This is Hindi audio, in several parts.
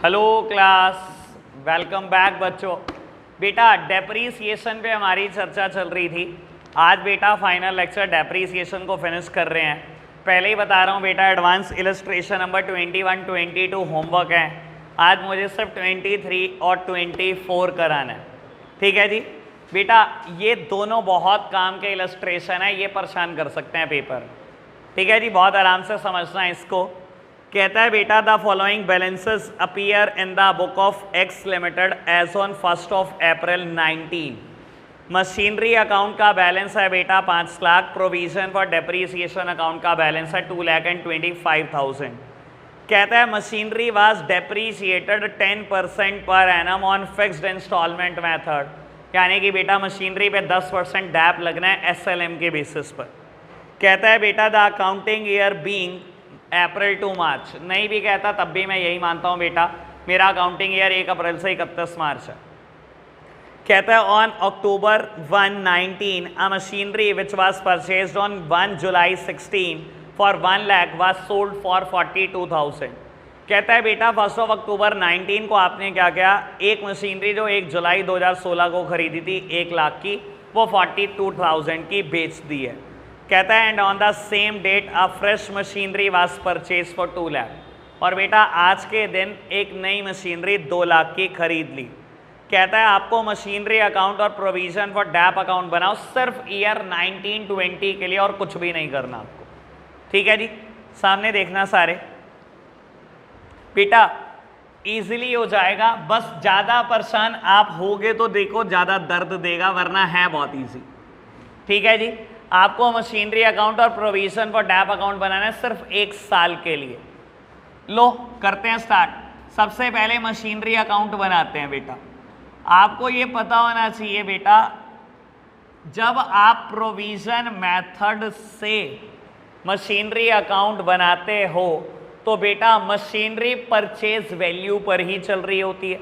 हेलो क्लास, वेलकम बैक बच्चों। बेटा डेप्रीसिएशन पे हमारी चर्चा चल रही थी। आज बेटा फाइनल लेक्चर डेप्रीसिएशन को फिनिश कर रहे हैं। पहले ही बता रहा हूँ बेटा, एडवांस इलस्ट्रेशन नंबर 21, 22 होमवर्क है। आज मुझे सिर्फ 23 और 24 कराना है, ठीक है जी। बेटा ये दोनों बहुत काम के इलस्ट्रेशन है, ये परेशान कर सकते हैं पेपर, ठीक है जी। बहुत आराम से समझना है इसको। कहता है बेटा the following balances appear in the book of X limited as on 1 April 19। Machinery account का बैलेंस है बेटा 5 lakh. Provision for depreciation account का बैलेंस है 2,25,000। कहता है machinery was depreciated 10% per annum on fixed instalment method, यानी कि बेटा मशीनरी पे 10% डैप लगना है SLM के बेसिस पर। कहता है बेटा the accounting year being April to March, नहीं भी कहता तब भी मैं यही मानता हूँ बेटा मेरा अकाउंटिंग ईयर 1 अप्रैल से 31 मार्च है। कहता है on October 1, 19 a machinery which was purchased on 1 July 16 for 1 lakh was sold for 42,000। कहता है बेटा 1 अक्टूबर 19 को आपने क्या किया, एक मशीनरी जो 1 जुलाई 2016 को खरीदी थी 1 लाख की, वो 42,000 की बेच दी है। कहता है and on the same date a fresh machinery was purchase for 2 lakh. और बेटा आज के दिन एक नई मशीनरी 2 लाख की खरीद ली। कहता है आपको मशीनरी अकाउंट और प्रोविजन फॉर डैप अकाउंट बनाओ सिर्फ ईयर 1920 के लिए, और कुछ भी नहीं करना आपको, ठीक है जी। सामने देखना सारे बेटा, इजीली हो जाएगा। बस ज़्यादा परेशान आप होगे तो देखो ज़्यादा दर्द देगा, वरना है बहुत ईजी, ठीक है जी। आपको मशीनरी अकाउंट और प्रोविजन फॉर डैप अकाउंट बनाना है सिर्फ 1 साल के लिए। लो करते हैं स्टार्ट। सबसे पहले मशीनरी अकाउंट बनाते हैं बेटा। आपको ये पता होना चाहिए बेटा, जब आप प्रोविजन मेथड से मशीनरी अकाउंट बनाते हो तो बेटा मशीनरी परचेज वैल्यू पर ही चल रही होती है,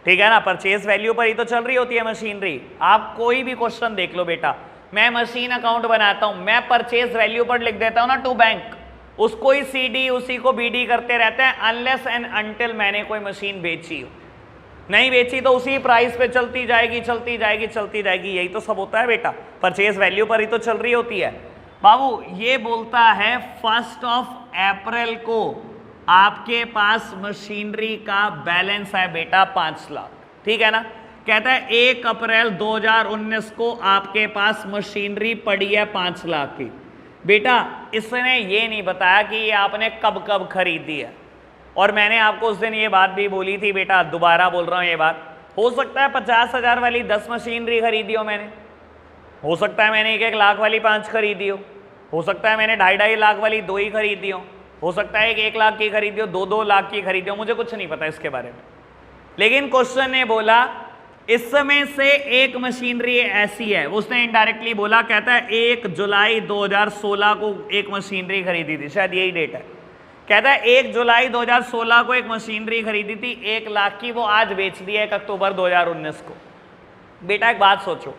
ठीक है ना। परचेज वैल्यू पर ही तो चल रही होती है मशीनरी। आप कोई भी क्वेश्चन देख लो बेटा, मैं मशीन अकाउंट बनाता हूं, मैं परचेज वैल्यू पर लिख देता हूं ना टू बैंक, उसको ही CD उसी को BD करते रहते हैं अनलेस एंड अनटिल मैंने कोई मशीन बेची हो। नहीं बेची तो उसी प्राइस पे चलती जाएगी चलती जाएगी चलती जाएगी, यही तो सब होता है बेटा, परचेज वैल्यू पर ही तो चल रही होती है। बाबू ये बोलता है 1 अप्रैल को आपके पास मशीनरी का बैलेंस है बेटा 5 लाख, ठीक है ना। कहता है 1 अप्रैल 2019 को आपके पास मशीनरी पड़ी है 5 लाख की। बेटा इसने ये नहीं बताया कि ये आपने कब कब खरीदी है। और मैंने आपको उस दिन ये बात भी बोली थी बेटा, दोबारा बोल रहा हूँ ये बात। हो सकता है 50,000 वाली 10 मशीनरी खरीदी हो मैंने, हो सकता है मैंने 1-1 लाख वाली 5 खरीदी हो सकता है मैंने 2.5 लाख वाली 2 ही खरीदी हो सकता है 1 लाख की खरीदी हो, 2-2 लाख की खरीदी हो, मुझे कुछ नहीं पता इसके बारे में। लेकिन क्वेश्चन ने बोला इसमें से एक मशीनरी ऐसी है, उसने इनडायरेक्टली बोला। कहता है 1 जुलाई 2016 को एक मशीनरी खरीदी थी, शायद यही डेट है। कहता है 1 जुलाई 2016 को एक मशीनरी खरीदी थी 1 लाख की, वो आज बेच दी है 1 अक्टूबर 2019 को। बेटा एक बात सोचो,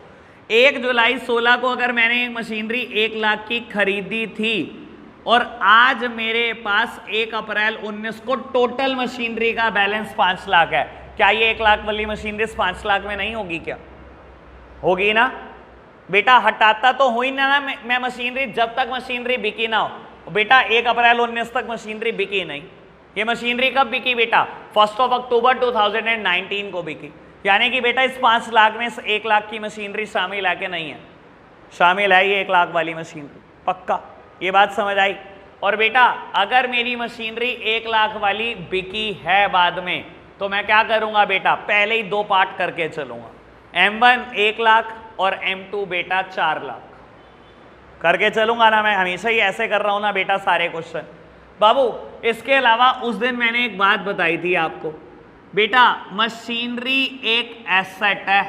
1 जुलाई 16 को अगर मैंने एक मशीनरी 1 लाख की खरीदी थी और आज मेरे पास 1 अप्रैल 19 को टोटल मशीनरी का बैलेंस 5 लाख है, क्या ये 1 लाख वाली मशीनरी 5 लाख में नहीं होगी? क्या होगी ना बेटा। हटाता तो हो ही ना मैं मशीनरी, जब तक मशीनरी बिकी ना हो। बेटा 1 अप्रैल 19 तक मशीनरी बिकी नहीं। ये मशीनरी कब बिकी बेटा? 1 अक्टूबर 2019 को बिकी। यानी कि बेटा इस 5 लाख में 1 लाख की मशीनरी शामिल है कि नहीं है? शामिल है ये 1 लाख वाली मशीनरी, पक्का। ये बात समझ आई। और बेटा अगर मेरी मशीनरी 1 लाख वाली बिकी है बाद में, तो मैं क्या करूंगा बेटा, पहले ही 2 पार्ट करके चलूंगा। M1 1 लाख और M2 बेटा 4 लाख करके चलूंगा ना। मैं हमेशा ही ऐसे कर रहा हूं ना बेटा सारे क्वेश्चन। बाबू इसके अलावा उस दिन मैंने एक बात बताई थी आपको बेटा, मशीनरी एक एसेट है,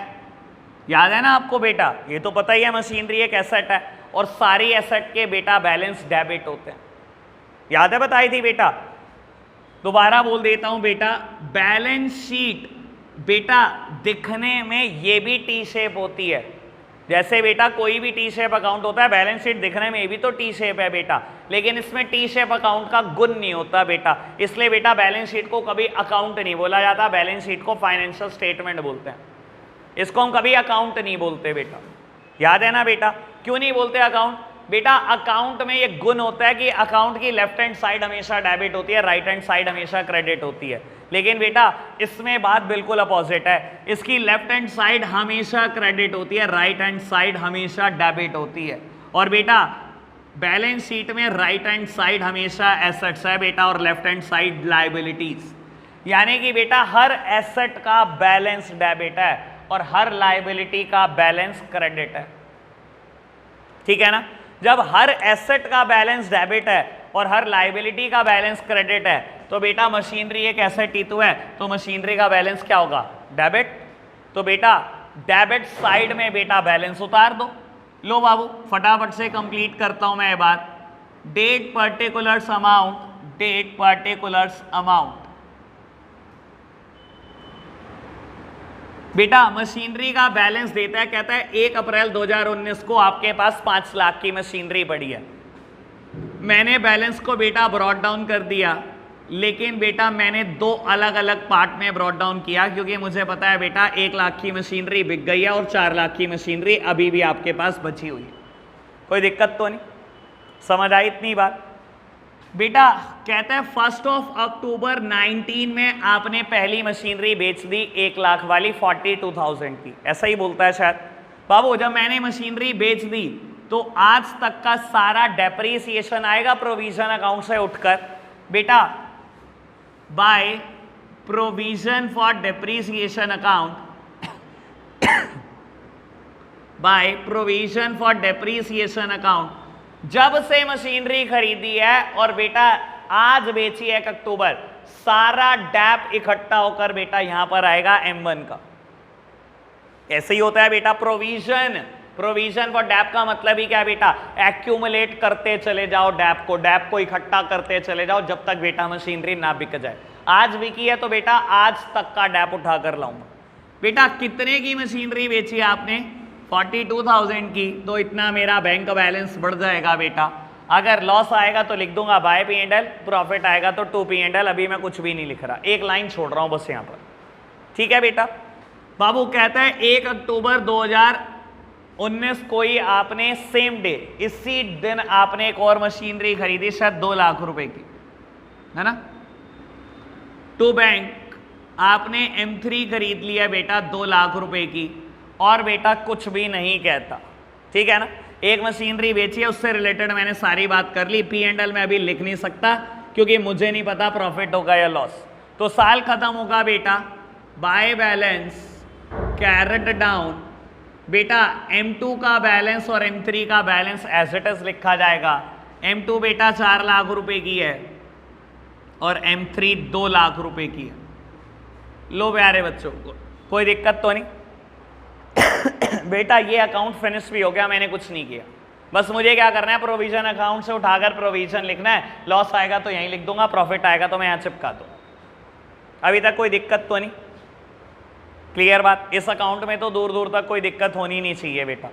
याद है ना आपको बेटा? ये तो पता ही है मशीनरी एक एसेट है, और सारी एसेट के बेटा बैलेंस डेबिट होते हैं, याद है बताई थी बेटा। दोबारा बोल देता हूं बेटा, बैलेंस शीट बेटा दिखने में ये भी T शेप होती है, जैसे बेटा कोई भी टी शेप अकाउंट होता है, बैलेंस शीट दिखने में भी तो टी शेप है बेटा, लेकिन इसमें टी शेप अकाउंट का गुण नहीं होता बेटा, इसलिए बेटा बैलेंस शीट को कभी अकाउंट नहीं बोला जाता, बैलेंस शीट को फाइनेंशियल स्टेटमेंट बोलते हैं, इसको हम कभी अकाउंट नहीं बोलते बेटा, याद है ना बेटा। क्यों नहीं बोलते अकाउंट? बेटा अकाउंट में ये गुण होता है कि अकाउंट की लेफ्ट हैंड साइड हमेशा डेबिट होती है, राइट हैंड साइड हमेशा क्रेडिट होती है, लेकिन बेटा इसमें बात बिल्कुल अपोजिट है, इसकी लेफ्ट हैंड साइड हमेशा क्रेडिट होती है, राइट हैंड साइड हमेशा डेबिट होती है। और बेटा बैलेंस शीट में राइट हैंड साइड हमेशा एसेट्स है बेटा और लेफ्ट हैंड साइड लायबिलिटीज, यानी कि बेटा हर एसेट का बैलेंस डेबिट है और हर लायबिलिटी का बैलेंस क्रेडिट है, ठीक है ना। जब हर एसेट का बैलेंस डेबिट है और हर लायबिलिटी का बैलेंस क्रेडिट है तो बेटा मशीनरी एक एसेट ही तो है, तो मशीनरी का बैलेंस क्या होगा? डेबिट। तो बेटा डेबिट साइड में बेटा बैलेंस उतार दो। लो बाबू फटाफट से कंप्लीट करता हूं मैं ये बात। Date particulars amount, date particulars amount, बेटा मशीनरी का बैलेंस देता है, कहता है 1 अप्रैल 2019 को आपके पास 5 लाख की मशीनरी पड़ी है। मैंने बैलेंस को बेटा ब्रॉट डाउन कर दिया, लेकिन बेटा मैंने 2 अलग अलग पार्ट में ब्रॉट डाउन किया, क्योंकि मुझे पता है बेटा 1 लाख की मशीनरी बिक गई है और 4 लाख की मशीनरी अभी भी आपके पास बची हुई है। कोई दिक्कत तो नहीं? समझ आई इतनी बात? बेटा कहता है 1 अक्टूबर 19 में आपने पहली मशीनरी बेच दी 1 लाख वाली 42,000 की, ऐसा ही बोलता है शायद। बाबू जब मैंने मशीनरी बेच दी तो आज तक का सारा डेप्रीसिएशन आएगा प्रोविजन अकाउंट से उठकर बेटा, by provision for depreciation account, by provision for depreciation account, जब से मशीनरी खरीदी है और बेटा आज बेची है 1 अक्टूबर, सारा डैप इकट्ठा होकर बेटा यहां पर आएगा M1 का। ऐसे ही होता है बेटा प्रोविजन। प्रोविजन फॉर डैप का मतलब ही क्या है बेटा? एक्यूमुलेट करते चले जाओ डैप को इकट्ठा करते चले जाओ जब तक बेटा मशीनरी ना बिक जाए। आज बिकी है तो बेटा आज तक का डैप उठा कर लाऊंगा। बेटा कितने की मशीनरी बेची आपने? 42,000 की, तो इतना मेरा बैंक बैलेंस बढ़ जाएगा बेटा। अगर लॉस आएगा तो लिख दूंगा बाय P&L, प्रॉफिट आएगा तो टू P&L। अभी मैं कुछ भी नहीं लिख रहा, एक लाइन छोड़ रहा हूं बस यहां पर, ठीक है बेटा। बाबू कहता है 1 अक्टूबर 2019 को ही आपने सेम डे, इसी दिन आपने एक और मशीनरी खरीदी शायद 2 लाख रुपए की, है ना। टू बैंक आपने M3 खरीद लिया बेटा 2 लाख रुपए की, और बेटा कुछ भी नहीं कहता, ठीक है ना। एक मशीनरी बेची है, उससे रिलेटेड मैंने सारी बात कर ली। P&L में अभी लिख नहीं सकता क्योंकि मुझे नहीं पता प्रॉफिट होगा या लॉस। तो साल खत्म होगा बेटा, बाय बैलेंस कैरेट डाउन, बेटा M2 का बैलेंस और M3 का बैलेंस एज इट इज लिखा जाएगा। M2 बेटा 4 लाख रुपए की है और M3 2 लाख रुपए की है। लो प्यारे बच्चों को कोई दिक्कत तो नहीं? बेटा ये अकाउंट फिनिश भी हो गया, मैंने कुछ नहीं किया, बस मुझे क्या करना है, प्रोविजन अकाउंट से उठाकर प्रोविजन लिखना है। लॉस आएगा तो यहीं लिख दूंगा, प्रॉफिट आएगा तो मैं यहां चिपका दूंगा। अभी तक कोई दिक्कत तो नहीं? क्लियर बात? इस अकाउंट में तो दूर दूर तक कोई दिक्कत होनी नहीं चाहिए बेटा,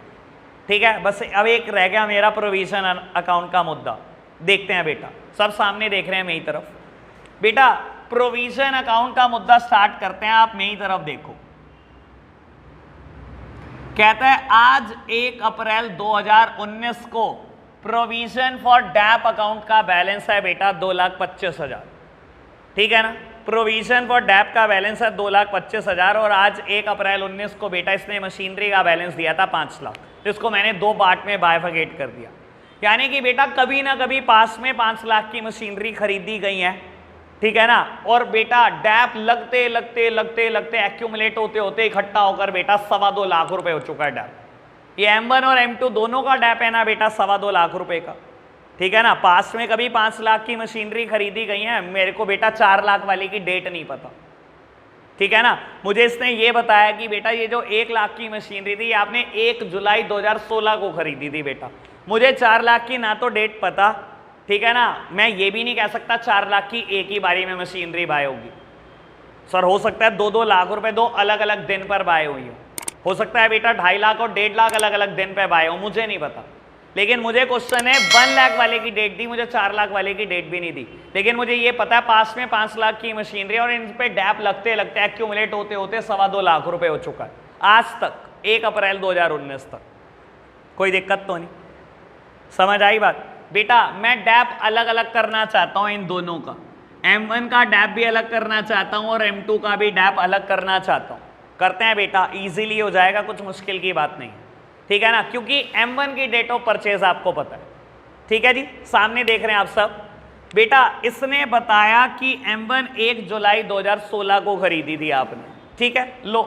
ठीक है। बस अब एक रह गया मेरा प्रोविजन अकाउंट का मुद्दा, देखते हैं बेटा। सब सामने देख रहे हैं मेरी तरफ। बेटा प्रोविजन अकाउंट का मुद्दा स्टार्ट करते हैं, आप मेरी तरफ देखो। कहता है आज 1 अप्रैल 2019 को प्रोविजन फॉर डैप अकाउंट का बैलेंस है बेटा 2,25,000, ठीक है ना। प्रोविजन फॉर डैप का बैलेंस है 2,25,000 और आज 1 अप्रैल 19 को बेटा इसने मशीनरी का बैलेंस दिया था 5 लाख, तो इसको मैंने 2 पार्ट में बाइफरकेट कर दिया। यानी कि बेटा कभी ना कभी पास में 5 लाख की मशीनरी खरीदी गई है, ठीक है ना। और बेटा डैप लगते लगते लगते लगते एक्यूमुलेट होते होते इकट्ठा होकर बेटा 2.25 लाख रुपए हो चुका है डैप। ये M1 और M2 दोनों का डैप है ना बेटा 2.25 लाख रुपए का, ठीक है ना। पास में कभी 5 लाख की मशीनरी खरीदी गई है, मेरे को बेटा 4 लाख वाली की डेट नहीं पता, ठीक है ना। मुझे इसने ये बताया कि बेटा ये जो 1 लाख की मशीनरी थी आपने 1 जुलाई 2016 को खरीदी थी बेटा। मुझे 4 लाख की ना तो डेट पता, ठीक है ना, मैं ये भी नहीं कह सकता 4 लाख की एक ही बारी में मशीनरी बाय होगी। सर हो सकता है 2-2 लाख रुपए 2 अलग अलग दिन पर बाय हुई हो, हो सकता है बेटा 2.5 लाख और 1.5 लाख अलग अलग दिन पे बाय हो, मुझे नहीं पता। लेकिन मुझे क्वेश्चन है 1 लाख वाले की डेट दी, मुझे 4 लाख वाले की डेट भी नहीं दी। लेकिन मुझे ये पता है पास में 5 लाख की मशीनरी और इन पे डैप लगते लगते एक्यूमुलेट होते होते 2.25 लाख रुपए हो चुका है आज तक, 1 अप्रैल 2019 तक। कोई दिक्कत तो नहीं, समझ आई बात? बेटा मैं डैप अलग अलग करना चाहता हूं इन दोनों का, M1 का डैप भी अलग करना चाहता हूं और M2 का भी डैप अलग करना चाहता हूं। करते हैं बेटा, इजीली हो जाएगा, कुछ मुश्किल की बात नहीं है, ठीक है ना, क्योंकि M1 की डेट ऑफ परचेज आपको पता है। ठीक है जी, सामने देख रहे हैं आप सब। बेटा इसने बताया कि M1 1 जुलाई 2016 को खरीदी थी आपने, ठीक है। लो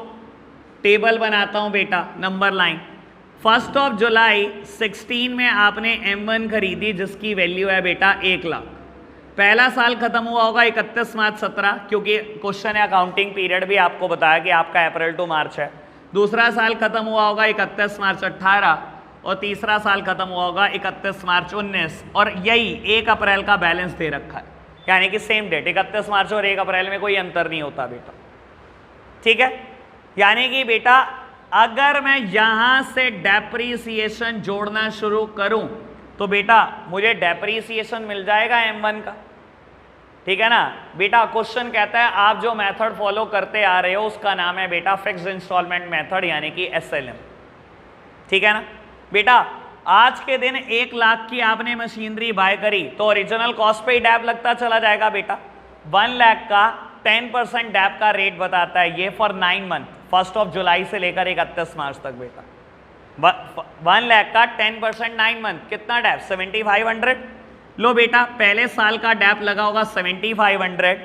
टेबल बनाता हूं बेटा, नंबर लाइन। 1 जुलाई 16 में आपने M1 खरीदी जिसकी वैल्यू है बेटा 1 लाख। पहला साल खत्म हुआ होगा 31 मार्च 17, क्योंकि क्वेश्चन है अकाउंटिंग पीरियड भी आपको बताया कि आपका अप्रैल टू मार्च है। दूसरा साल खत्म हुआ होगा 31 मार्च 18 और तीसरा साल खत्म हुआ होगा 31 मार्च 19 और यही 1 अप्रैल का बैलेंस दे रखा है, यानी कि सेम डेट 31 मार्च और 1 अप्रैल में कोई अंतर नहीं होता बेटा, ठीक है। यानी कि बेटा अगर मैं यहां से डेप्रीसिएशन जोड़ना शुरू करूं तो बेटा मुझे डेप्रीसिएशन मिल जाएगा M1 का, ठीक है ना। बेटा क्वेश्चन कहता है आप जो मेथड फॉलो करते आ रहे हो उसका नाम है बेटा फिक्स्ड इंस्टॉलमेंट मेथड, यानी कि SLM, ठीक है ना। बेटा आज के दिन 1 लाख की आपने मशीनरी बाय करी तो ओरिजिनल कॉस्ट पे ही डैप लगता चला जाएगा बेटा। 1 लाख का 10% डैप का रेट बताता है ये फॉर 9 मंथ, 1 जुलाई से लेकर 31 मार्च तक बेटा। 1 लाख का 10% 9 मंथ, कितना डैप 7500। लो बेटा पहले साल का डैप लगा होगा 7500,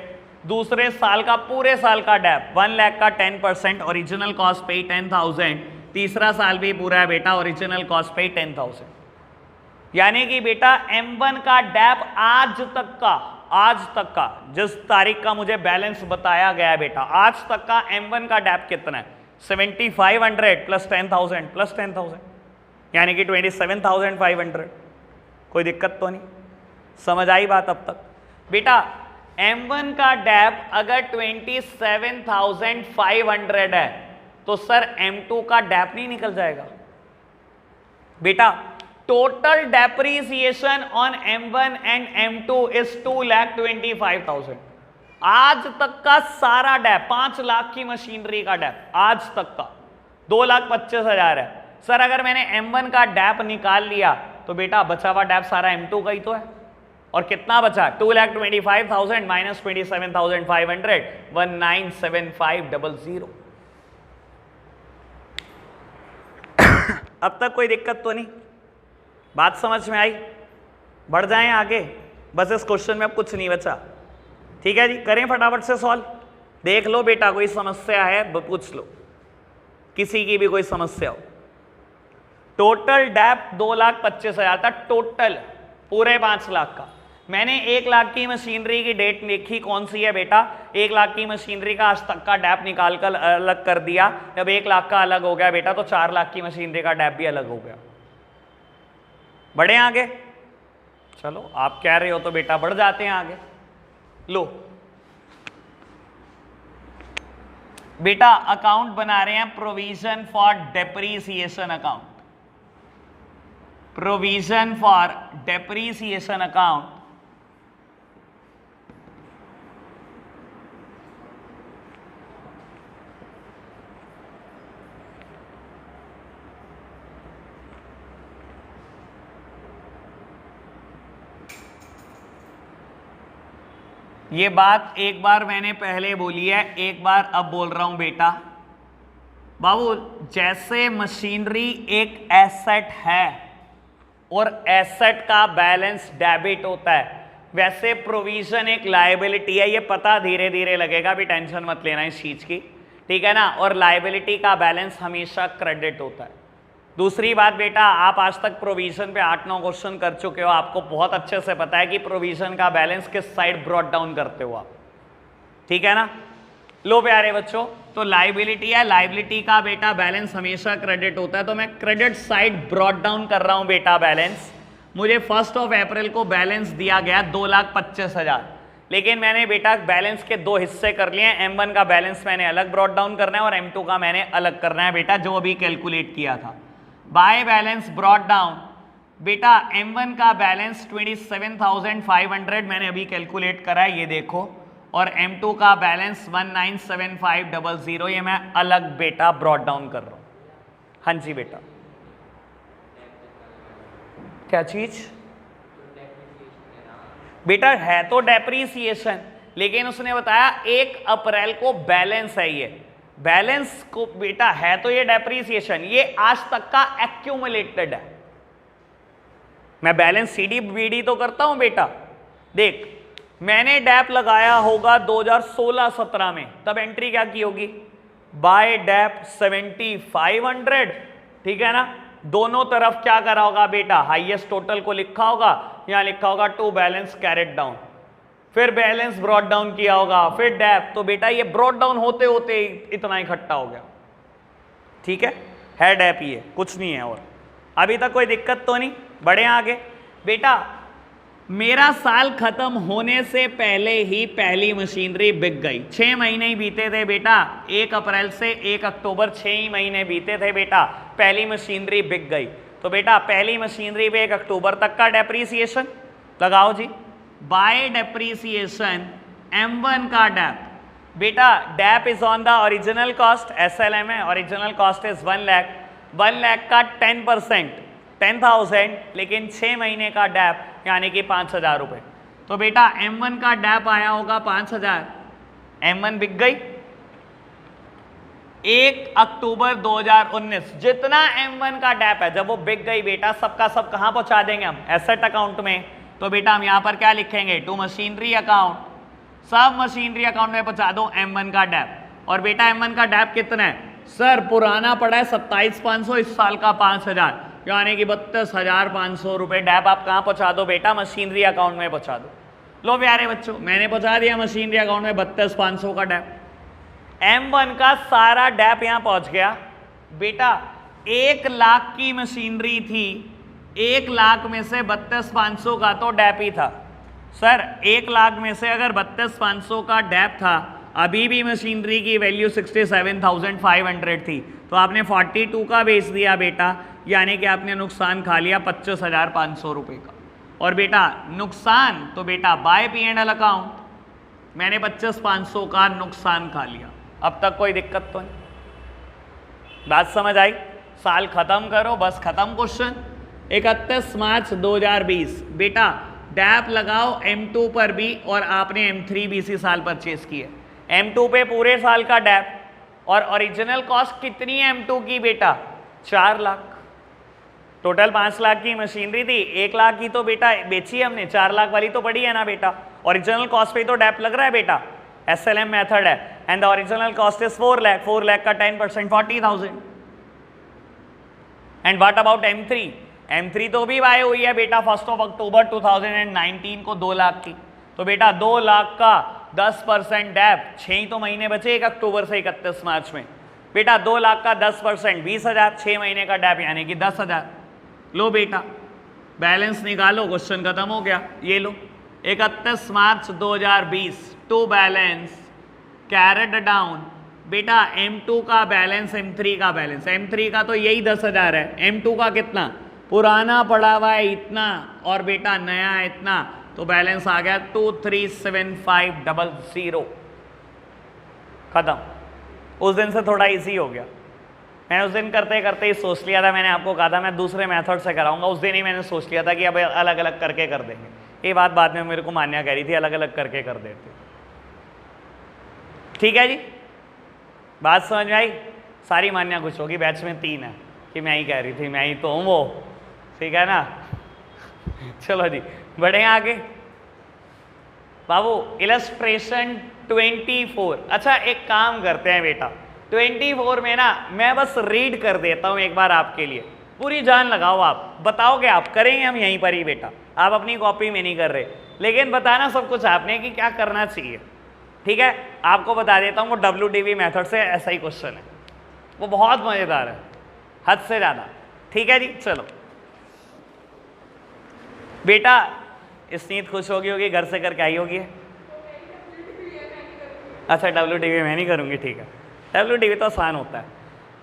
दूसरे साल का पूरे साल का डैप 1 लाख का 10% ओरिजिनल कॉस्ट पे 10,000, तीसरा साल भी पूरा है बेटा ओरिजिनल कॉस्ट पे 10,000। यानी कि बेटा M1 का डैप आज तक का जिस तारीख का मुझे बैलेंस बताया गया है बेटा, आज तक का M1 का डैप कितना है 7500 प्लस 10,000 प्लस 10,000, यानी कि 27,500। कोई दिक्कत तो नहीं, समझ आई बात अब तक? बेटा M1 का डैप अगर 27,500 है तो सर M2 का डैप नहीं निकल जाएगा बेटा। Total depreciation on M1 and M2 is 2,25,000। आज तक का सारा डैप 5 लाख की मशीनरी का डैप आज तक का 2,25,000 है। सर अगर मैंने M1 का डैप निकाल लिया तो बेटा बचा हुआ डैप सारा M2 का ही तो है। और कितना बचा 2,25,000 माइनस 27,500, 19,7,500। अब तक कोई दिक्कत तो नहीं, बात समझ में आई? बढ़ जाएं आगे, बस इस क्वेश्चन में अब कुछ नहीं बचा, ठीक है जी। करें फटाफट से सॉल्व। देख लो बेटा कोई समस्या है पूछ लो, किसी की भी कोई समस्या हो। टोटल डैप 2,25,000 था टोटल पूरे 5 लाख का। मैंने 1 लाख की मशीनरी की डेट लिखी, कौन सी है बेटा 1 लाख की मशीनरी का आज तक का डैप निकाल कर अलग कर दिया। जब 1 लाख का अलग हो गया बेटा तो 4 लाख की मशीनरी का डैप भी अलग हो गया। बढ़े आगे? चलो आप कह रहे हो तो बेटा बढ़ जाते हैं आगे। लो बेटा अकाउंट बना रहे हैं provision for depreciation account, provision for depreciation account. ये बात एक बार मैंने पहले बोली है, एक बार अब बोल रहा हूं बेटा। बाबू जैसे मशीनरी एक एसेट है और एसेट का बैलेंस डेबिट होता है, वैसे प्रोविजन एक लायबिलिटी है। ये पता धीरे धीरे लगेगा, भी टेंशन मत लेना इस चीज की, ठीक है ना। और लायबिलिटी का बैलेंस हमेशा क्रेडिट होता है। दूसरी बात बेटा, आप आज तक प्रोविजन पे 8-9 क्वेश्चन कर चुके हो, आपको बहुत अच्छे से पता है कि प्रोविजन का बैलेंस किस साइड ब्रॉट डाउन करते हो आप, ठीक है ना। लो प्यारे बच्चों, तो लायबिलिटी है, लायबिलिटी का बेटा बैलेंस हमेशा क्रेडिट होता है, तो मैं क्रेडिट साइड ब्रॉट डाउन कर रहा हूं बेटा बैलेंस। मुझे 1 अप्रैल को बैलेंस दिया गया 2,25,000, लेकिन मैंने बेटा बैलेंस के दो हिस्से कर लिए हैं। M1 का बैलेंस मैंने अलग ब्रॉट डाउन करना है और M2 का मैंने अलग करना है बेटा, जो अभी कैलकुलेट किया था। बाय बैलेंस ब्रॉट डाउन बेटा M1 का बैलेंस 27,500 मैंने अभी कैलकुलेट करा है, ये देखो, और M2 का बैलेंस 197500, ये मैं अलग बेटा ब्रॉट डाउन कर रहा हूं। हाँ जी बेटा, क्या चीज बेटा? है तो डेप्रीसिएशन, लेकिन उसने बताया 1 अप्रैल को बैलेंस है, ये बैलेंस को बेटा है तो ये डेप्रीसिएशन, ये आज तक का एक्यूमुलेटेड है। मैं बैलेंस सीडी बीडी तो करता हूं बेटा। देख, मैंने डैप लगाया होगा 2016-17 में, तब एंट्री क्या की होगी? बाय डैप 7500, ठीक है ना। दोनों तरफ क्या करा होगा बेटा? हाईएस्ट टोटल को लिखा होगा, यहां लिखा होगा टू बैलेंस कैरेट डाउन, फिर बैलेंस ब्रॉट डाउन किया होगा, फिर डैप। तो बेटा ये ब्रॉट डाउन होते होते इतना इकट्ठा हो गया, ठीक है डैप, ये कुछ नहीं है। और अभी तक कोई दिक्कत तो नहीं, बढ़े आगे बेटा। मेरा साल खत्म होने से पहले ही पहली मशीनरी बिक गई। 6 महीने ही बीते थे बेटा, 1 अप्रैल से 1 अक्टूबर 6 ही महीने बीते थे बेटा, पहली मशीनरी बिक गई। तो बेटा पहली मशीनरी पे 1 अक्टूबर तक का डेप्रीसिएशन लगाओ जी। बाय डेप्रीसिएशन M1 का डैप बेटा, dep is on the original cost, SLM है, original cost is 1 lakh, 1 lakh का 10% 10,000, लेकिन 6 महीने का डैप यानी कि 5,000 रुपए। तो बेटा M1 का डैप आया होगा 5,000, M1 बिक गई 1 अक्टूबर 2019। जितना M1 का डैप है जब वो बिक गई बेटा, सबका सब कहां पहुंचा देंगे हम? एसेट अकाउंट में। तो बेटा हम यहां पर क्या लिखेंगे? टू मशीनरी अकाउंट, सब मशीनरी अकाउंट में पहुंचा दो M1 का डैप। और बेटा M1 का डैप कितना है? सर पुराना पड़ा है 27,500, इस साल का 5,000, यानी कि 32,500 रुपए डैप आप कहां पहुंचा दो बेटा? मशीनरी अकाउंट में पहुंचा दो। लो प्यारे बच्चों, मैंने पहुंचा दिया मशीनरी अकाउंट में 32,500 का डैप। M1 का सारा डैप यहां पहुंच गया बेटा। 1 लाख की मशीनरी थी, 1 लाख में से 32,500 का तो डैप ही था। सर 1 लाख में से अगर 32,500 का डैप था, अभी भी मशीनरी की वैल्यू 67,500 थी, तो आपने 42 का बेच दिया बेटा, यानी कि आपने नुकसान खा लिया 25,500 रुपए का। और बेटा नुकसान तो बेटा बाय P&L अकाउंट, मैंने 25,500 का नुकसान खा लिया। अब तक कोई दिक्कत तो नहीं? बात समझ आई? साल खत्म करो, बस खत्म क्वेश्चन। 31 मार्च 2020 बेटा डैप लगाओ M2 पर भी, और आपने M3 भी इसी साल परचेज की है। M2 पे पूरे साल का डैप, और ओरिजिनल कॉस्ट कितनी है M2 की बेटा? 4 लाख। टोटल 5 लाख की मशीनरी थी, 1 लाख की तो बेटा बेची हमने, 4 लाख वाली तो पड़ी है ना बेटा। ओरिजिनल कॉस्ट पे तो डैप लग रहा है बेटा, SLM मेथड है, and the original cost is 4 lakh. 4 lakh का 10% 40,000। And what about M3? M3 तो भी बाय हुई है बेटा 1 अक्टूबर 2019 को 2 लाख की। तो बेटा 2 लाख का 10% डैप, 6 तो महीने बचे 1 अक्टूबर से 31 मार्च में बेटा। 2 लाख का 10% 20,000, 6 महीने का डैप यानी कि 10,000। लो बेटा बैलेंस निकालो, क्वेश्चन खत्म हो गया। ये लो 31 मार्च 2020 टू बैलेंस कैरेट डाउन बेटा। M2 का बैलेंस, M3 का बैलेंस। M3 का तो यही 10,000 है, M2 का कितना? पुराना पड़ा हुआ है इतना, और बेटा नया है इतना, तो बैलेंस आ गया 237500। खत्म। उस दिन से थोड़ा इजी हो गया। मैंने उस दिन करते करते ही सोच लिया था, मैंने आपको कहा था मैं दूसरे मेथड से कराऊंगा, उस दिन ही मैंने सोच लिया था कि अब अलग अलग करके कर देंगे। ये बात बाद में मेरे को मान्या कह रही थी, अलग अलग करके कर देते। ठीक है जी, बात समझ में आई? सारी मान्या खुश होगी, बैच में 3 है कि मैं ही कह रही थी, मैं ही तो हूँ वो, ठीक है ना। चलो जी बढ़े आगे बाबू। इलस्ट्रेशन 24। अच्छा एक काम करते हैं बेटा, 24 में ना मैं बस रीड कर देता हूं एक बार आपके लिए, पूरी जान लगाओ। आप बताओगे, आप करेंगे हम यहीं पर ही बेटा, आप अपनी कॉपी में नहीं कर रहे, लेकिन बताना सब कुछ आपने कि क्या करना चाहिए। ठीक है, आपको बता देता हूं वो WDV मेथड से ऐसा ही क्वेश्चन है, वो बहुत मजेदार है, हद से ज्यादा। ठीक है जी, चलो बेटा स्नीत खुश होगी घर से करके आई होगी। अच्छा WDV मैं नहीं करूँगी, ठीक है, WDV तो आसान होता है।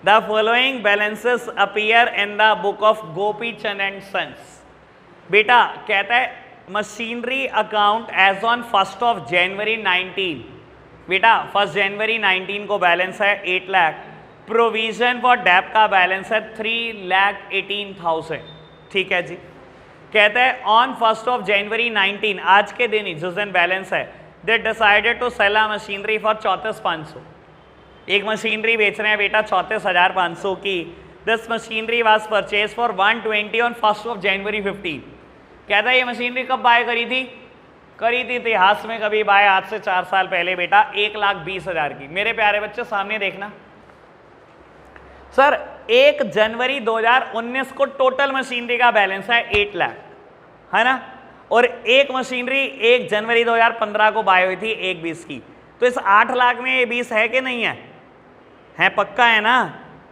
The following balances appear in the book of Gopi Chand and sons. बेटा कहता है मशीनरी अकाउंट एज ऑन 1 जनवरी 19, बेटा 1 जनवरी 19 को बैलेंस है 8 लाख, प्रोविजन फॉर डेप का बैलेंस है 3,18,000, ठीक है जी। कहता है ऑन 1 जनवरी 19, आज के दिन ही जिस दिन बैलेंस है, they decided to sell a machinery for 34,500, एक मशीनरी बेच रहे हैं बेटा 34,500 की। This machinery was purchase for 120 on 1 January 15। कहता है ये मशीनरी कब बाय करी थी इतिहास में कभी बाय, आज से 4 साल पहले बेटा 1,20,000 की। मेरे प्यारे बच्चे सामने देखना सर, 1 जनवरी 2019 को टोटल मशीनरी का बैलेंस है 8 लाख, है ना, और एक मशीनरी 1 जनवरी 2015 को बाय हुई थी 1,20 की। तो इस 8 लाख में ये 20 है कि नहीं है पक्का है ना,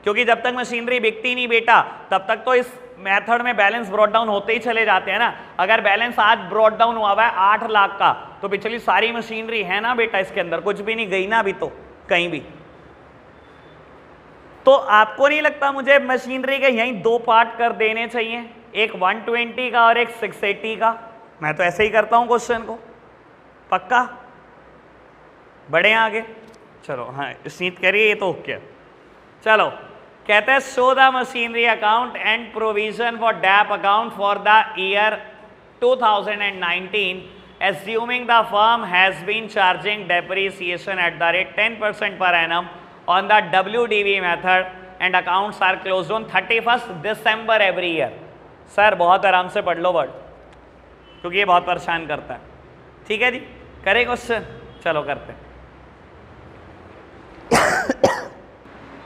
क्योंकि जब तक मशीनरी बिकती नहीं बेटा तब तक तो इस मेथड में बैलेंस ब्रॉट डाउन होते ही चले जाते हैं ना। अगर बैलेंस आज ब्रॉट डाउन हुआ है 8 लाख का, तो पिछली सारी मशीनरी है ना बेटा, इसके अंदर कुछ भी नहीं गई ना अभी तो कहीं भी। तो आपको नहीं लगता मुझे मशीनरी के यहीं 2 पार्ट कर देने चाहिए, एक 120 का और एक 680 का? मैं तो ऐसे ही करता हूं क्वेश्चन को, पक्का? बढ़े आगे, चलो। हाँ स्नीत करिए, ये तो ओके। चलो कहते हैं show the machinery account and provision for dep account for the year 2019 assuming the firm has been charging depreciation at the rate 10% per annum on the WDV method and accounts are closed on 31st December every year। Sir बहुत आराम से पढ़ लो वर्ड, क्योंकि ये बहुत परेशान करता है, ठीक है जी। करें क्वेश्चन, चलो करते हैं।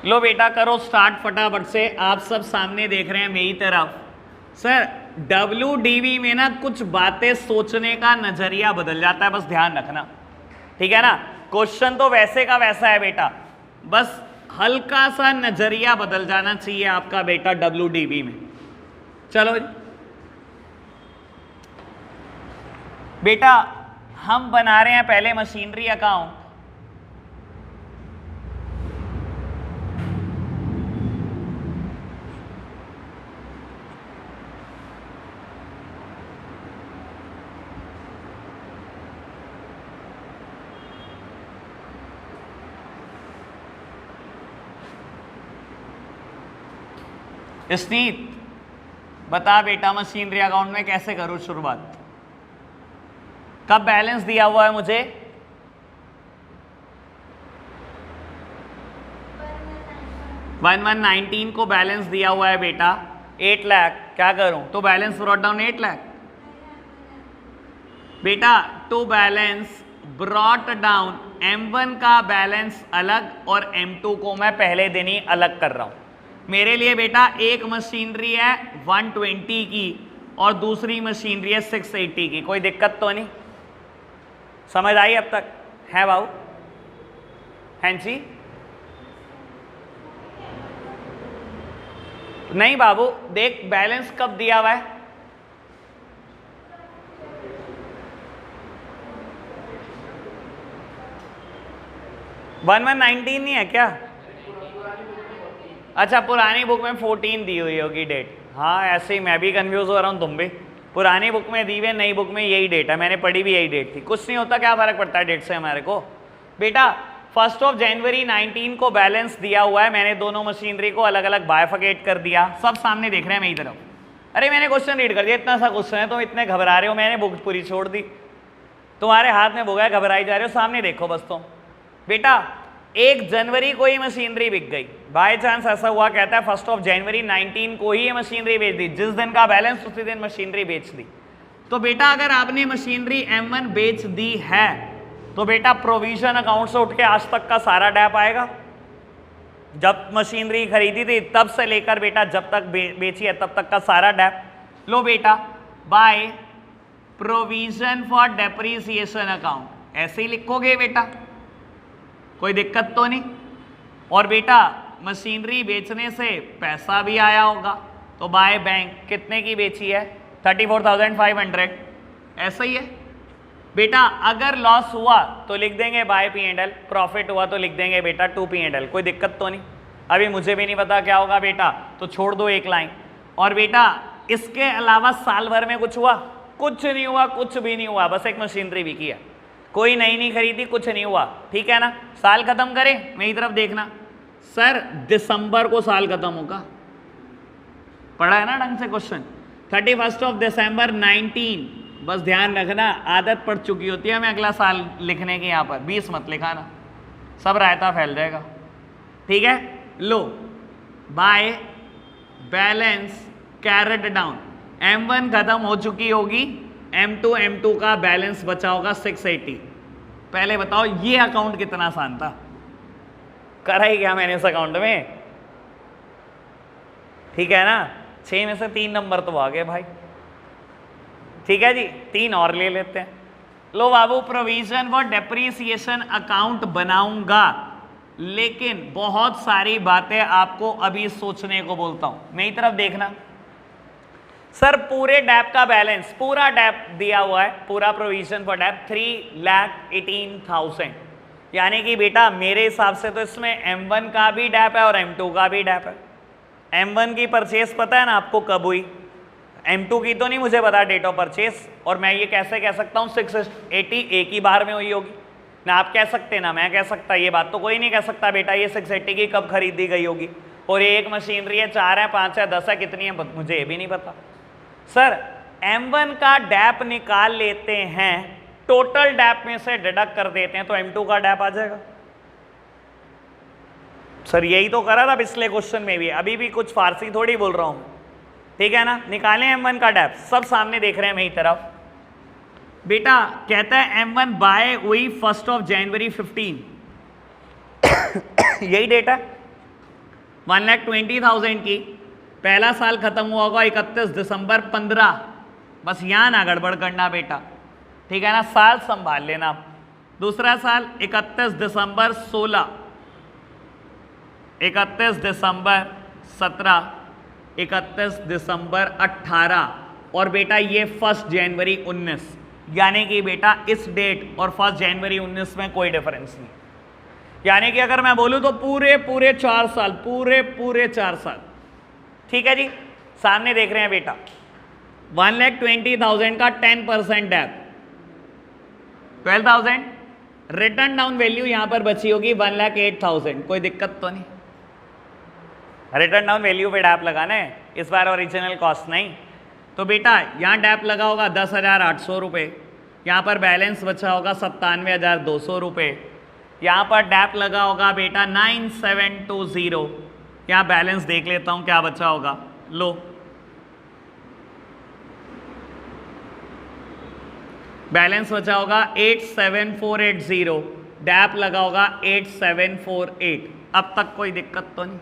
लो बेटा करो स्टार्ट फटाफट से, आप सब सामने देख रहे हैं मेरी तरफ। सर WDV में ना कुछ बातें सोचने का नजरिया बदल जाता है, बस ध्यान रखना, ठीक है ना। क्वेश्चन तो वैसे का वैसा है बेटा, बस हल्का सा नजरिया बदल जाना चाहिए आपका बेटा WDV में। चलो बेटा हम बना रहे हैं पहले मशीनरी अकाउंट। स्नीत बता बेटा मशीनरी अकाउंट में कैसे करूं शुरुआत, कब बैलेंस दिया हुआ है मुझे? वन 19 को बैलेंस दिया हुआ है बेटा 8 लाख। क्या करूं? तो बैलेंस ब्रॉट डाउन 8 लाख बेटा। To balance brought down M1 का बैलेंस अलग और M2 को मैं पहले दिन ही अलग कर रहा हूं। मेरे लिए बेटा एक मशीनरी है 120 की और दूसरी मशीनरी है 680 की, कोई दिक्कत तो नहीं? समझ आई अब तक? है बाबू? हैं जी? नहीं बाबू, देख बैलेंस कब दिया हुआ है? वन 19 नहीं है क्या? अच्छा पुरानी बुक में 14 दी हुई होगी डेट। हाँ ऐसे ही मैं भी कंफ्यूज हो रहा हूँ, तुम भी। पुरानी बुक में दी हुई है, नई बुक में यही डेट है, मैंने पढ़ी भी यही डेट थी। कुछ नहीं होता, क्या फर्क पड़ता है डेट से हमारे को बेटा। 1 जनवरी 19 को बैलेंस दिया हुआ है, मैंने दोनों मशीनरी को अलग अलग बायफिकेट कर दिया। सब सामने देख रहे हैं मेरी तरफ। अरे मैंने क्वेश्चन रीड कर दिया, इतना सा क्वेश्चन है, तुम इतने घबरा रहे हो। मैंने बुक पूरी छोड़ दी, तुम्हारे हाथ में बुक है, घबराई जा रहे हो। सामने देखो बस तुम बेटा। 1 जनवरी को ही मशीनरी बिक गई, बाय चांस ऐसा हुआ। कहता है 1 जनवरी 19 को ही ये मशीनरी बेच दी, जिस दिन का बैलेंस उसी दिन मशीनरी बेच दी। तो बेटा अगर आपने मशीनरी M1 बेच दी है तो बेटा प्रोविजन अकाउंट से उठ के आज तक का सारा डैप आएगा। जब मशीनरी खरीदी थी तब से लेकर बेटा जब तक बेची है तब तक का सारा डैप। लो बेटा by provision for depreciation account, ऐसे ही लिखोगे बेटा, कोई दिक्कत तो नहीं। और बेटा मशीनरी बेचने से पैसा भी आया होगा, तो बाय बैंक कितने की बेची है? 34,500, ऐसा ही है। बेटा अगर लॉस हुआ तो लिख देंगे बाय P&L, प्रॉफिट हुआ तो लिख देंगे बेटा टू P&L, कोई दिक्कत तो नहीं। अभी मुझे भी नहीं पता क्या होगा बेटा, तो छोड़ दो एक लाइन। और बेटा इसके अलावा साल भर में कुछ हुआ? कुछ नहीं हुआ, कुछ भी नहीं हुआ, बस एक मशीनरी बिकी है, कोई नई नहीं खरीदी, कुछ नहीं हुआ, ठीक है ना। साल खत्म करें, मेरी तरफ देखना सर, दिसंबर को साल खत्म होगा, पढ़ा है ना ढंग से क्वेश्चन, 31 ऑफ दिसंबर 19, बस ध्यान रखना आदत पड़ चुकी होती है हमें अगला साल लिखने की, यहाँ पर 20 मत लिखाना, सब रायता फैल जाएगा, ठीक है। लो by balance carried down, M1 खत्म हो चुकी होगी, M2 का बैलेंस बचा होगा 680। पहले बताओ ये अकाउंट कितना आसान था, करा ही क्या मैंने इस अकाउंट में, ठीक है ना। 6 में से 3 नंबर तो आ गए भाई, ठीक है जी, 3 और ले लेते हैं। लो बाबू प्रोविजन फॉर डेप्रीसिएशन अकाउंट बनाऊंगा, लेकिन बहुत सारी बातें आपको अभी सोचने को बोलता हूं, मेरी तरफ देखना। सर पूरे डैप का बैलेंस, पूरा डैप दिया हुआ है, पूरा प्रोविजन फॉर डैप 3,18,000, यानी कि बेटा मेरे हिसाब से तो इसमें M1 का भी डैप है और M2 का भी डैप है। M1 की परचेस पता है ना आपको कब हुई, M2 की तो नहीं मुझे पता डेट ऑफ परचेस, और मैं ये कैसे कह सकता हूँ 680 एक ही बार में हुई होगी ना, आप कह सकते ना मैं कह सकता, ये बात तो कोई नहीं कह सकता बेटा ये 680 की कब खरीदी गई होगी, और ये एक मशीनरी है, 4 है 5 है 10 है कितनी है मुझे ये भी नहीं पता। सर M1 का डैप निकाल लेते हैं, टोटल डैप में से डिडक्ट कर देते हैं तो M2 का डैप आ जाएगा। सर यही तो करा था पिछले क्वेश्चन में भी, अभी भी कुछ फारसी थोड़ी बोल रहा हूं, ठीक है ना। निकालें M1 का डैप, सब सामने देख रहे हैं मेरी तरफ। बेटा कहता है M1 बाय हुई 1 जनवरी 15 यही डेट है, 1,20,000 की, पहला साल खत्म हुआ होगा 31 दिसंबर 15, बस यहां ना गड़बड़ करना बेटा, ठीक है ना, साल संभाल लेना। दूसरा साल 31 दिसंबर 16, 31 दिसंबर 17, 31 दिसंबर 18, और बेटा ये 1 जनवरी 19, यानी कि बेटा इस डेट और 1 जनवरी 19 में कोई डिफरेंस नहीं, यानी कि अगर मैं बोलूं तो पूरे 4 साल, पूरे 4 साल, ठीक है जी। सामने देख रहे हैं बेटा 1,20,000 का 10% डैप 12,000, रिटर्न डाउन वैल्यू यहां पर बची होगी 1,08,000, कोई दिक्कत तो नहीं, रिटर्न डाउन वैल्यू पे डैप लगाना है इस बार, ओरिजिनल कॉस्ट नहीं। तो बेटा यहाँ डैप लगा होगा 10,800 रुपये, यहाँ पर बैलेंस बचा होगा 97,200 रुपये, यहाँ पर डैप लगा होगा बेटा 9,720, यहाँ बैलेंस देख लेता हूँ क्या बचा होगा। लो बैलेंस बचा होगा 8,7,480, डैप लगा होगा 8,748, अब तक कोई दिक्कत तो नहीं,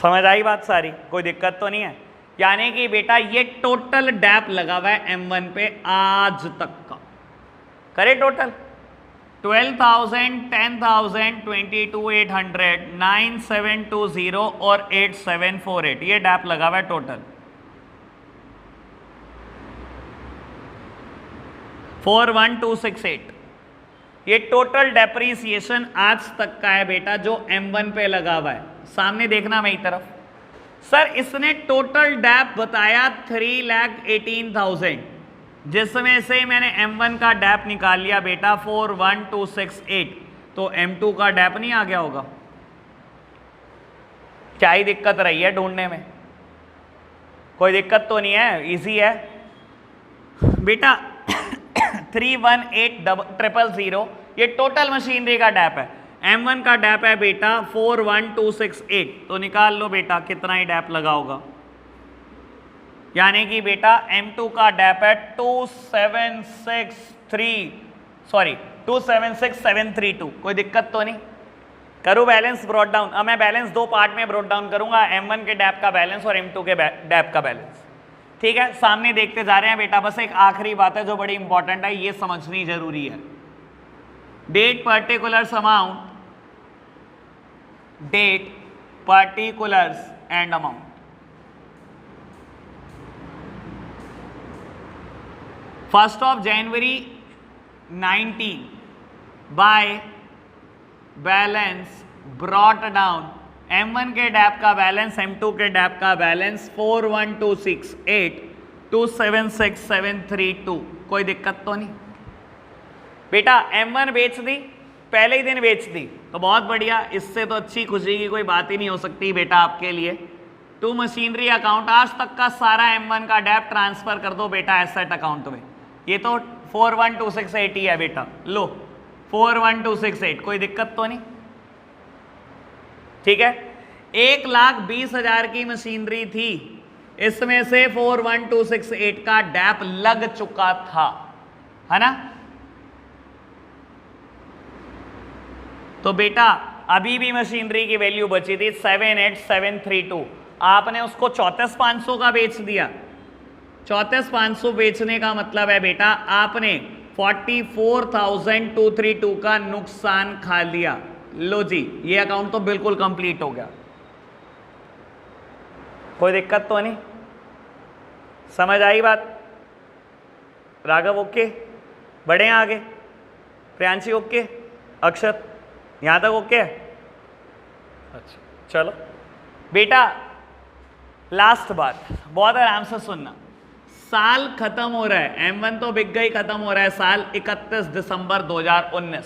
समझ आई बात सारी, कोई दिक्कत तो नहीं है। यानी कि बेटा ये टोटल डैप लगा हुआ है M1 पे आज तक का, करे टोटल 12,000, 10,000, 22,800, 9,720 और 8,748, ये डैप लगा हुआ है टोटल, 4,1,268, ये टोटल डेप्रीसिएशन आज तक का है बेटा जो M1 पे लगा हुआ है। सामने देखना मेरी तरफ, सर इसने टोटल डैप बताया 3,18,000, जिसमें से मैंने M1 का डैप निकाल लिया बेटा 4,1,268, तो M2 का डैप नहीं आ गया होगा, क्या ही दिक्कत रही है ढूंढने में, कोई दिक्कत तो नहीं है, इजी है बेटा। 3,18,000 ये टोटल मशीनरी का डैप है, M1 का डैप है बेटा 4,1,268, तो निकाल लो बेटा कितना ही डैप लगा होगा, यानी कि बेटा M2 का डैप है 276,732, कोई दिक्कत तो नहीं। करूँ बैलेंस ब्रॉड डाउन, अब मैं बैलेंस 2 पार्ट में ब्रॉड डाउन करूंगा, M1 के डैप का बैलेंस और M2 के डैप का बैलेंस, ठीक है। सामने देखते जा रहे हैं बेटा, बस एक आखिरी बात है जो बड़ी इंपॉर्टेंट है, ये समझनी जरूरी है, date particulars amount, date particulars and amount, 1st of January 19 by balance brought down M1 के डैप का बैलेंस M2 के डैप का बैलेंस 41268276732। कोई दिक्कत तो नहीं बेटा? M1 बेच दी, पहले ही दिन बेच दी तो बहुत बढ़िया, इससे तो अच्छी खुशी की कोई बात ही नहीं हो सकती बेटा आपके लिए। टू मशीनरी अकाउंट आज तक का सारा M1 का डैप ट्रांसफर कर दो बेटा एसेट अकाउंट में। ये तो 41268 ही है बेटा, लो 41268, कोई दिक्कत तो नहीं? ठीक है, 1,20,000 की मशीनरी थी, इसमें से 41268 का डैप लग चुका था, है ना? तो बेटा अभी भी मशीनरी की वैल्यू बची थी 78732, आपने उसको 34,500 का बेच दिया। 34,500 बेचने का मतलब है बेटा आपने 44,232 का नुकसान खा लिया। लो जी, ये अकाउंट तो बिल्कुल कंप्लीट हो गया, कोई दिक्कत तो नहीं? समझ आई बात? राघव ओके? बढ़े आगे? प्रियांशी ओके? अक्षत यहां तक ओके? अच्छा चलो बेटा, लास्ट बात बहुत आराम से सुनना। साल खत्म हो रहा है, M1 तो बिक गई, खत्म हो रहा है साल 31 दिसंबर 2019।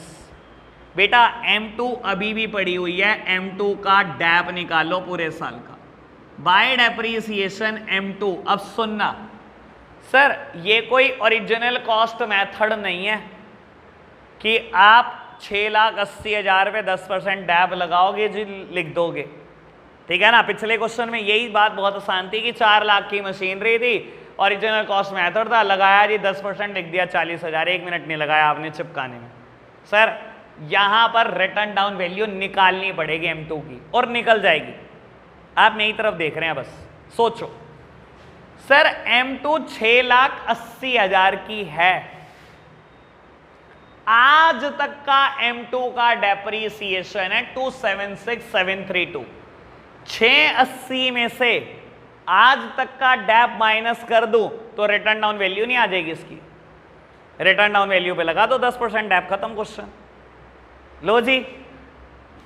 बेटा M2 अभी भी पड़ी हुई है, M2 का डैप निकालो पूरे साल का बाय डेप्रीसिएशन M2। अब सुनना सर, ये कोई ओरिजिनल कॉस्ट मेथड नहीं है कि आप 6,80,000 पे 10% डैप लगाओगे जी लिख दोगे, ठीक है ना? पिछले क्वेश्चन में यही बात बहुत आसान थी कि 4 लाख की मशीनरी थी, ओरिजिनल कॉस्ट मेथड था, लगाया जी 10% लिख दिया 40,000, 1 मिनट नहीं लगाया आपने चिपकाने में। सर यहां पर रिटर्न डाउन वैल्यू निकालनी पड़ेगी M2 की, और निकल जाएगी। आप मेरी तरफ देख रहे हैं, बस सोचो सर M2 6,80,000 की है, आज तक का M2 का डेप्रीसिएशन है 276,732। 680 में से आज तक का डैप माइनस कर दूं तो रिटर्न डाउन वैल्यू नहीं आ जाएगी इसकी। रिटर्न डाउन वैल्यू पे लगा दो 10%, डैप खत्म क्वेश्चन। लो जी,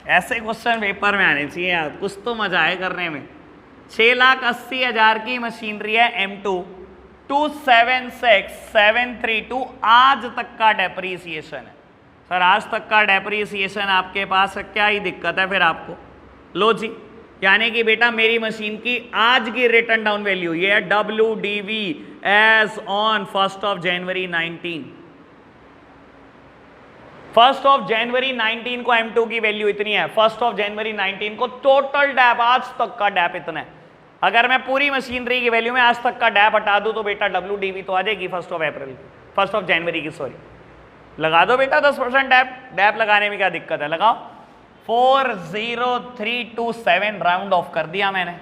ऐसे क्वेश्चन पेपर में आने चाहिए यार, कुछ तो मजा आए करने में। 6,80,000 की मशीनरी है M2, 276,732 आज तक का डेप्रीसिएशन है। सर आज तक का डेप्रीसिएशन आपके पास है, क्या ही दिक्कत है फिर आपको? लो जी, यानी कि बेटा मेरी मशीन की आज की रिटर्न डाउन वैल्यू ये है WDV as on 1st of January 19। 1st of January 19 को M2 की वैल्यू इतनी है, 1st of January 19 को टोटल डैप आज तक का डैप इतना है। अगर मैं पूरी मशीनरी की वैल्यू में आज तक का डैप हटा दूं तो बेटा WDV तो आ जाएगी 1st of January की, सॉरी। लगा दो बेटा 10% डैप लगाने में क्या दिक्कत है? लगाओ। 40327 राउंड ऑफ कर दिया मैंने,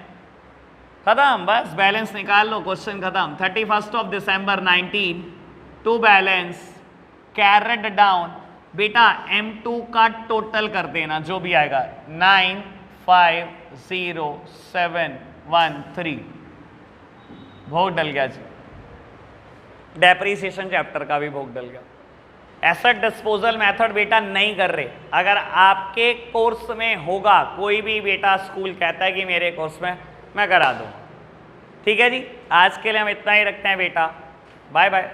खत्म, बस बैलेंस निकाल लो, क्वेश्चन खत्म। 31st of December 19 to balance carried down, बेटा M2 का टोटल कर देना जो भी आएगा 950,713। भोग डल गया जी, डेप्रीसिएशन चैप्टर का भी भोग डल गया। एसेट डिस्पोजल मेथड बेटा नहीं कर रहे। अगर आपके कोर्स में होगा, कोई भी बेटा स्कूल कहता है कि मेरे कोर्स में, मैं करा दूँ, ठीक है जी। आज के लिए हम इतना ही रखते हैं बेटा, बाय बाय।